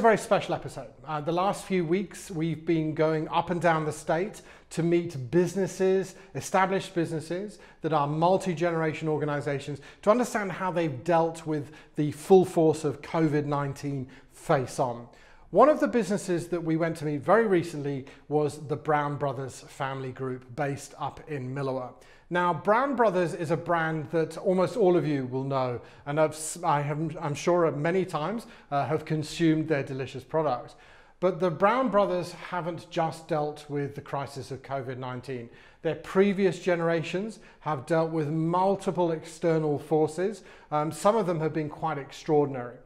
a very special episode. The last few weeks we've been going up and down the state to meet businesses, established businesses that are multi-generation organizations, to understand how they've dealt with the full force of COVID-19 face on. One of the businesses that we went to meet very recently was the Brown Brothers family group based up in Milawa. Now, Brown Brothers is a brand that almost all of you will know, and I'm sure many times have consumed their delicious products. But the Brown Brothers haven't just dealt with the crisis of COVID-19. Their previous generations have dealt with multiple external forces. Some of them have been quite extraordinary.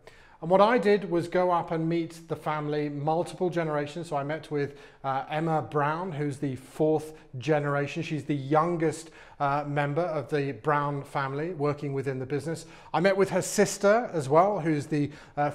And what I did was go up and meet the family, multiple generations. So I met with Emma Brown, who's the fourth generation. She's the youngest member of the Brown family working within the business. I met with her sister as well, who's the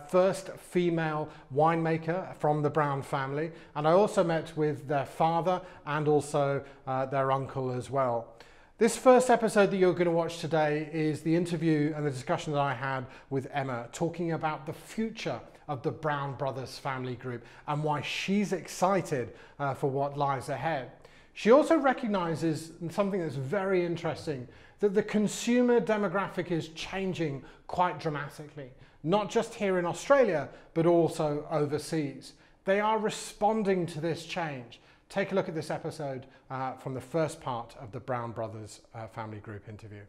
first female winemaker from the Brown family. And I also met with their father and also their uncle as well. This first episode that you're going to watch today is the interview and the discussion that I had with Emma, talking about the future of the Brown Brothers family group and why she's excited for what lies ahead. She also recognizes something that's very interesting, that the consumer demographic is changing quite dramatically, not just here in Australia, but also overseas. They are responding to this change. Take a look at this episode from the first part of the Brown Brothers family group interview.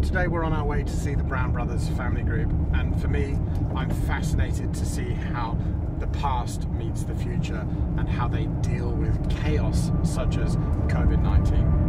Today we're on our way to see the Brown Brothers family group, and for me, I'm fascinated to see how the past meets the future and how they deal with chaos such as COVID-19.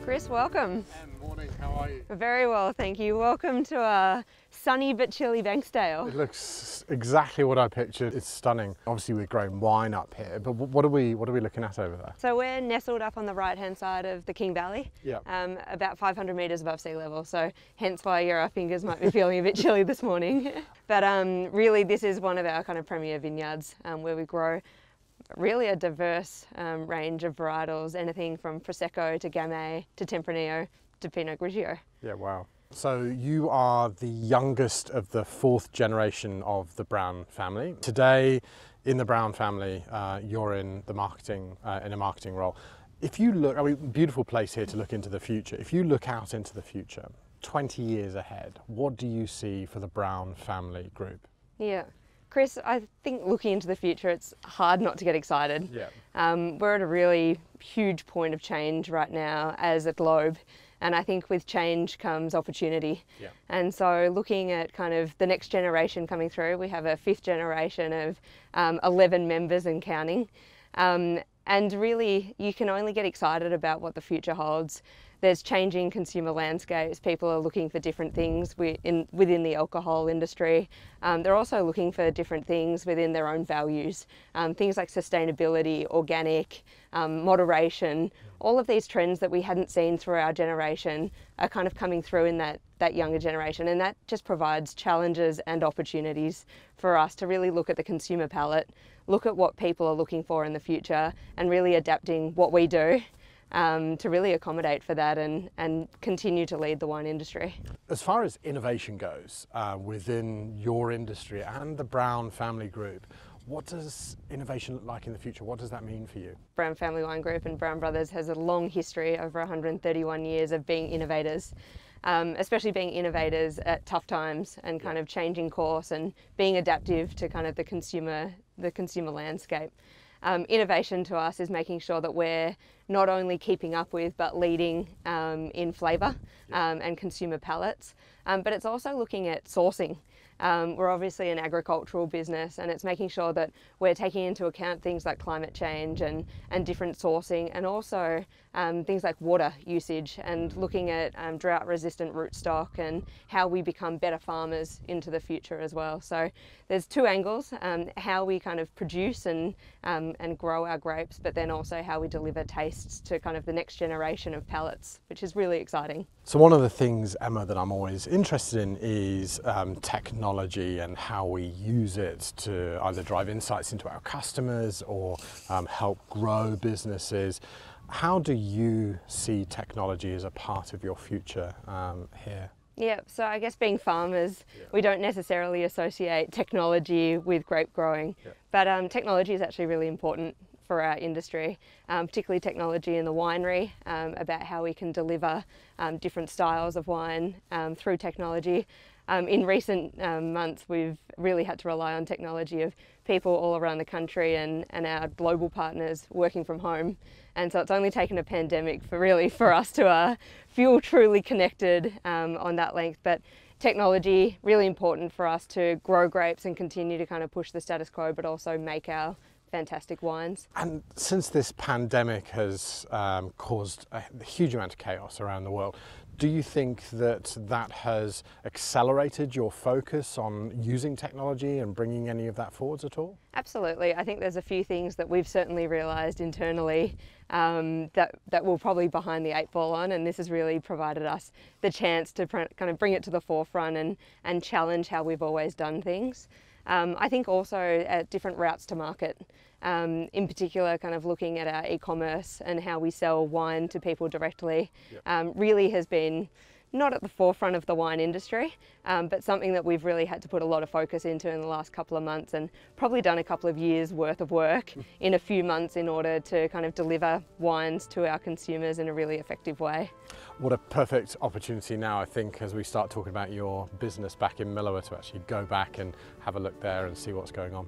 Chris, welcome. Morning, how are you? Very well, thank you. Welcome to a sunny but chilly Banksdale. It looks exactly what I pictured. It's stunning. Obviously we're growing wine up here, but what are we looking at over there? So we're nestled up on the right-hand side of the King Valley, about 500 metres above sea level, so hence why our fingers might be feeling a bit chilly this morning. But really this is one of our kind of premier vineyards where we grow really a diverse range of varietals, anything from Prosecco to Gamay to Tempranillo to Pinot Grigio. Yeah, wow. So you are the youngest of the fourth generation of the Brown family. Today in the Brown family, you're in the marketing, in a marketing role. If you look, I mean, beautiful place here to look into the future. If you look out into the future, 20 years ahead, what do you see for the Brown family group? Yeah. Chris, I think looking into the future, it's hard not to get excited. Yeah. We're at a really huge point of change right now as a globe. And I think with change comes opportunity. Yeah. And so looking at kind of the next generation coming through, we have a fifth generation of 11 members and counting. And really, you can only get excited about what the future holds. There's changing consumer landscapes. People are looking for different things within the alcohol industry. They're also looking for different things within their own values. Things like sustainability, organic, moderation. All of these trends that we hadn't seen through our generation are kind of coming through in that younger generation, and that just provides challenges and opportunities for us to really look at the consumer palette, look at what people are looking for in the future, and really adapting what we do to really accommodate for that and continue to lead the wine industry. As far as innovation goes within your industry and the Brown family group, what does innovation look like in the future? What does that mean for you? Brown Family Wine Group and Brown Brothers has a long history, over 131 years of being innovators. especially being innovators at tough times and kind of changing course and being adaptive to kind of the consumer landscape. Innovation to us is making sure that we're not only keeping up with but leading in flavour and consumer palates, but it's also looking at sourcing. We're obviously an agricultural business, and it's making sure that we're taking into account things like climate change and different sourcing, and also things like water usage, and looking at drought resistant rootstock and how we become better farmers into the future as well. So there's two angles, how we kind of produce and grow our grapes, but then also how we deliver tastes to kind of the next generation of palates, which is really exciting. So one of the things, Emma, that I'm always interested in is technology and how we use it to either drive insights into our customers or help grow businesses. How do you see technology as a part of your future here? Yeah, so I guess being farmers, we don't necessarily associate technology with grape growing, but technology is actually really important for our industry, particularly technology in the winery, about how we can deliver different styles of wine through technology. In recent months, we've really had to rely on technology of people all around the country and our global partners working from home. And so it's only taken a pandemic for us to feel truly connected on that length. But technology, really important for us to grow grapes and continue to kind of push the status quo, but also make our fantastic wines. And since this pandemic has caused a huge amount of chaos around the world, do you think that has accelerated your focus on using technology and bringing any of that forwards at all? Absolutely. I think there's a few things that we've certainly realised internally that we're probably behind the eight ball on, and this has really provided us the chance to kind of bring it to the forefront and challenge how we've always done things. I think also at different routes to market, in particular kind of looking at our e-commerce and how we sell wine to people directly, really has been not at the forefront of the wine industry, but something that we've really had to put a lot of focus into in the last couple of months, and probably done a couple of years worth of work in a few months in order to kind of deliver wines to our consumers in a really effective way. What a perfect opportunity now, I think, as we start talking about your business back in Miloa, to actually go back and have a look there and see what's going on.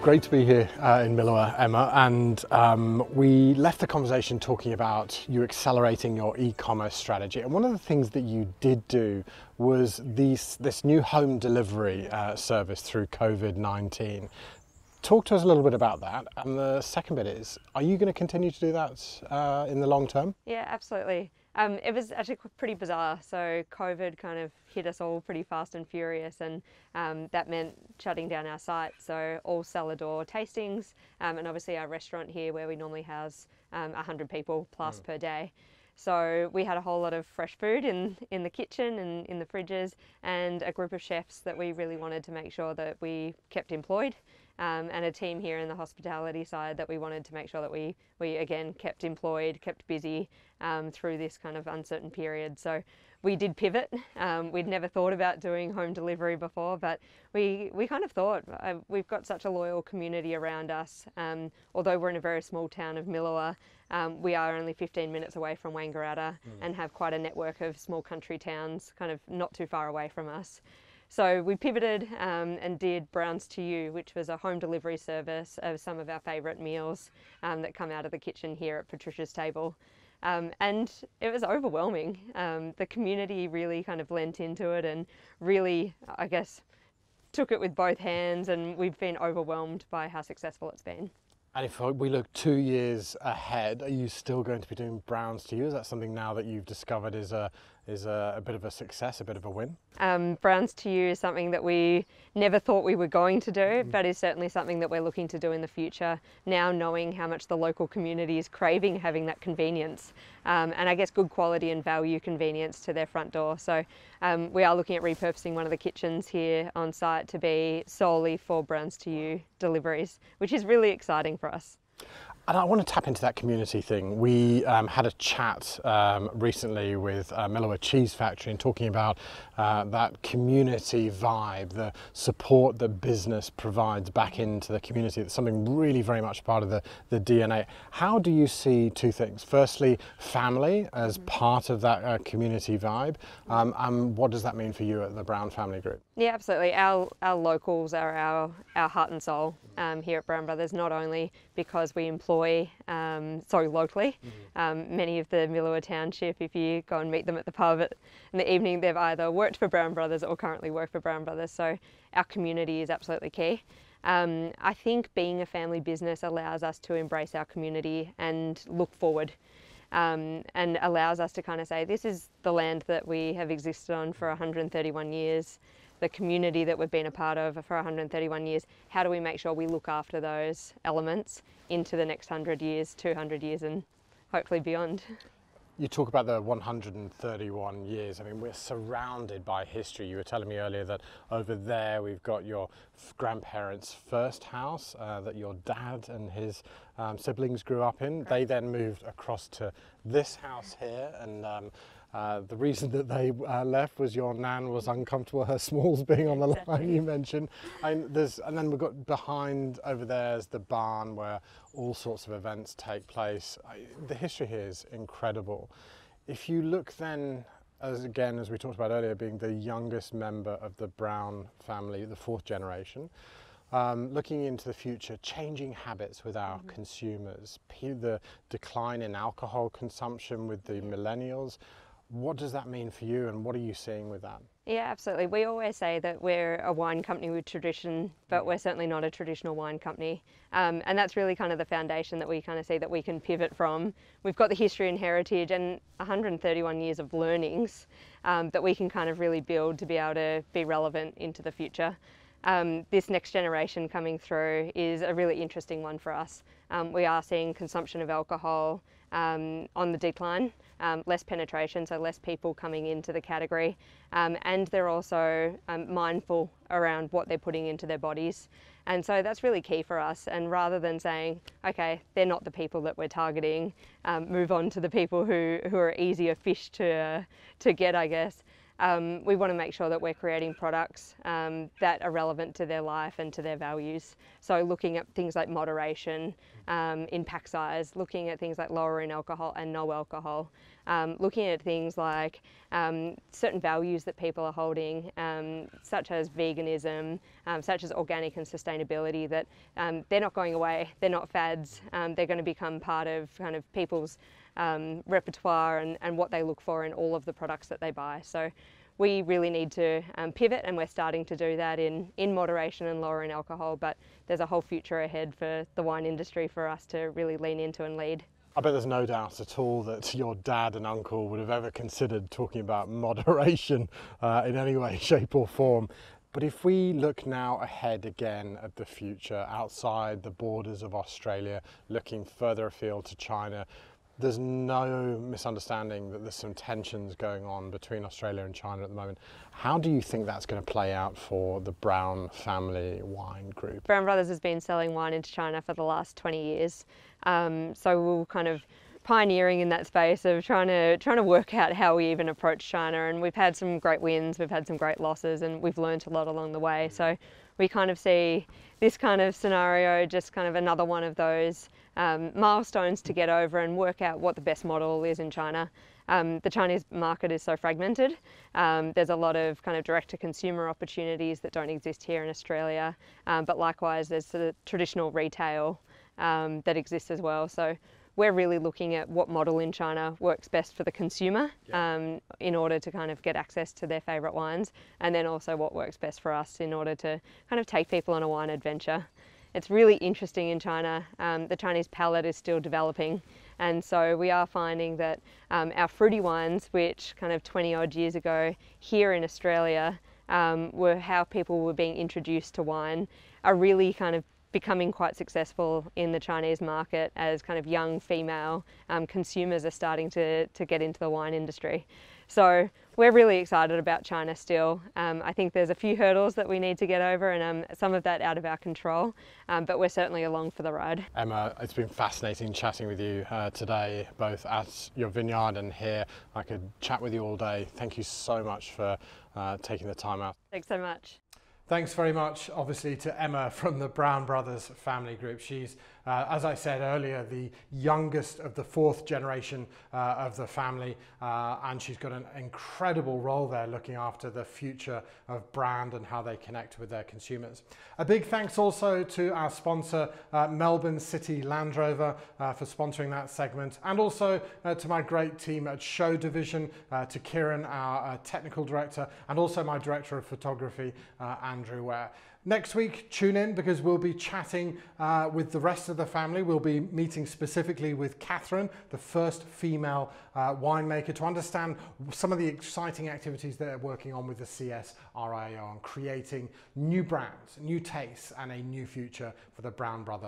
Great to be here in Miloa, Emma, and we left the conversation talking about you accelerating your e-commerce strategy, and one of the things that you did do was this new home delivery service through COVID-19. Talk to us a little bit about that, and the second bit is, are you going to continue to do that in the long term? Yeah, absolutely. It was actually pretty bizarre. So COVID kind of hit us all pretty fast and furious, and that meant shutting down our site. So all cellar door tastings, and obviously our restaurant here where we normally house 100 people plus per day. So we had a whole lot of fresh food in the kitchen and in the fridges, and a group of chefs that we really wanted to make sure that we kept employed. And a team here in the hospitality side that we wanted to make sure that we again kept employed, kept busy through this kind of uncertain period. So we did pivot. We'd never thought about doing home delivery before, but we kind of thought we've got such a loyal community around us. Although we're in a very small town of Miloa, we are only 15 minutes away from Wangaratta and have quite a network of small country towns kind of not too far away from us. So we pivoted and did Browns to You, which was a home delivery service of some of our favourite meals that come out of the kitchen here at Patricia's Table. And it was overwhelming. The community really kind of lent into it and really, I guess, took it with both hands, and we've been overwhelmed by how successful it's been. And if we look 2 years ahead, are you still going to be doing Browns to You? Is that something now that you've discovered is a is a bit of a success, a bit of a win? Browns to You is something that we never thought we were going to do, but is certainly something that we're looking to do in the future, now knowing how much the local community is craving having that convenience, and I guess good quality and value convenience to their front door. So we are looking at repurposing one of the kitchens here on site to be solely for Browns to You deliveries, which is really exciting for us. And I want to tap into that community thing. We had a chat recently with Milloway Cheese Factory and talking about that community vibe, the support that business provides back into the community. It's something really very much part of the DNA. How do you see two things? Firstly, family as part of that community vibe, and what does that mean for you at the Brown Family Group? Yeah, absolutely. Our locals are our heart and soul here at Brown Brothers, not only because we employ locally. Many of the Milloway Township, if you go and meet them at the pub in the evening, they've either worked for Brown Brothers or currently work for Brown Brothers. So our community is absolutely key. I think being a family business allows us to embrace our community and look forward, and allows us to kind of say, this is the land that we have existed on for 131 years. The community that we've been a part of for 131 years, how do we make sure we look after those elements into the next 100 years, 200 years and hopefully beyond? You talk about the 131 years. I mean, we're surrounded by history. You were telling me earlier that over there we've got your grandparents' first house that your dad and his siblings grew up in. They then moved across to this house here, and the reason that they left was your nan was uncomfortable, her smalls being on the line you mentioned. And then we've got behind over there's the barn where all sorts of events take place. The history here is incredible. If you look then, as we talked about earlier, being the youngest member of the Brown family, the fourth generation, looking into the future, changing habits with our consumers, the decline in alcohol consumption with the millennials. What does that mean for you, and what are you seeing with that? Yeah, absolutely. We always say that we're a wine company with tradition, but we're certainly not a traditional wine company. And that's really kind of the foundation that we kind of see that we can pivot from. We've got the history and heritage and 131 years of learnings that we can kind of really build to be able to be relevant into the future. This next generation coming through is a really interesting one for us. We are seeing consumption of alcohol on the decline, less penetration, so less people coming into the category, and they're also mindful around what they're putting into their bodies. And so that's really key for us. And rather than saying, okay, they're not the people that we're targeting, move on to the people who are easier fish to get, I guess. We want to make sure that we're creating products that are relevant to their life and to their values. So looking at things like moderation in pack size, looking at things like lower in alcohol and no alcohol, looking at things like certain values that people are holding, such as veganism, such as organic and sustainability, that they're not going away, they're not fads, they're going to become part of kind of people's repertoire and what they look for in all of the products that they buy. So we really need to pivot, and we're starting to do that in moderation and lower in alcohol, but there's a whole future ahead for the wine industry for us to really lean into and lead. I bet there's no doubt at all that your dad and uncle would have ever considered talking about moderation in any way, shape or form. But if we look now ahead again at the future, outside the borders of Australia, looking further afield to China, there's no misunderstanding that there's some tensions going on between Australia and China at the moment. How do you think that's going to play out for the Brown Family Wine Group? Brown Brothers has been selling wine into China for the last 20 years. So we're kind of pioneering in that space of trying to work out how we even approach China, and we've had some great wins, we've had some great losses, and we've learned a lot along the way. So we kind of see this kind of scenario just kind of another one of those milestones to get over and work out what the best model is in China. The Chinese market is so fragmented. There's a lot of kind of direct-to-consumer opportunities that don't exist here in Australia, but likewise there's the traditional retail that exists as well. So we're really looking at what model in China works best for the consumer in order to kind of get access to their favourite wines, and then also what works best for us in order to kind of take people on a wine adventure. it's really interesting in China. The Chinese palate is still developing, and so we are finding that our fruity wines, which kind of 20 odd years ago here in Australia were how people were being introduced to wine, are really kind of becoming quite successful in the Chinese market as kind of young female consumers are starting to get into the wine industry. So we're really excited about China still. I think there's a few hurdles that we need to get over, and some of that out of our control, but we're certainly along for the ride. Emma, it's been fascinating chatting with you today, both at your vineyard and here. I could chat with you all day. Thank you so much for taking the time out. Thanks so much. Thanks very much, obviously, to Emma from the Brown Brothers family group. She's, as I said earlier, the youngest of the fourth generation of the family, and she's got an incredible role there looking after the future of brand and how they connect with their consumers. A big thanks also to our sponsor, Melbourne City Land Rover, for sponsoring that segment, and also to my great team at Show Division, to Kieran, our technical director, and also my director of photography, Andrew Ware. Next week, tune in because we'll be chatting with the rest of the family. We'll be meeting specifically with Catherine, the first female winemaker, to understand some of the exciting activities they're working on with the CSRIO on creating new brands, new tastes, and a new future for the Brown Brother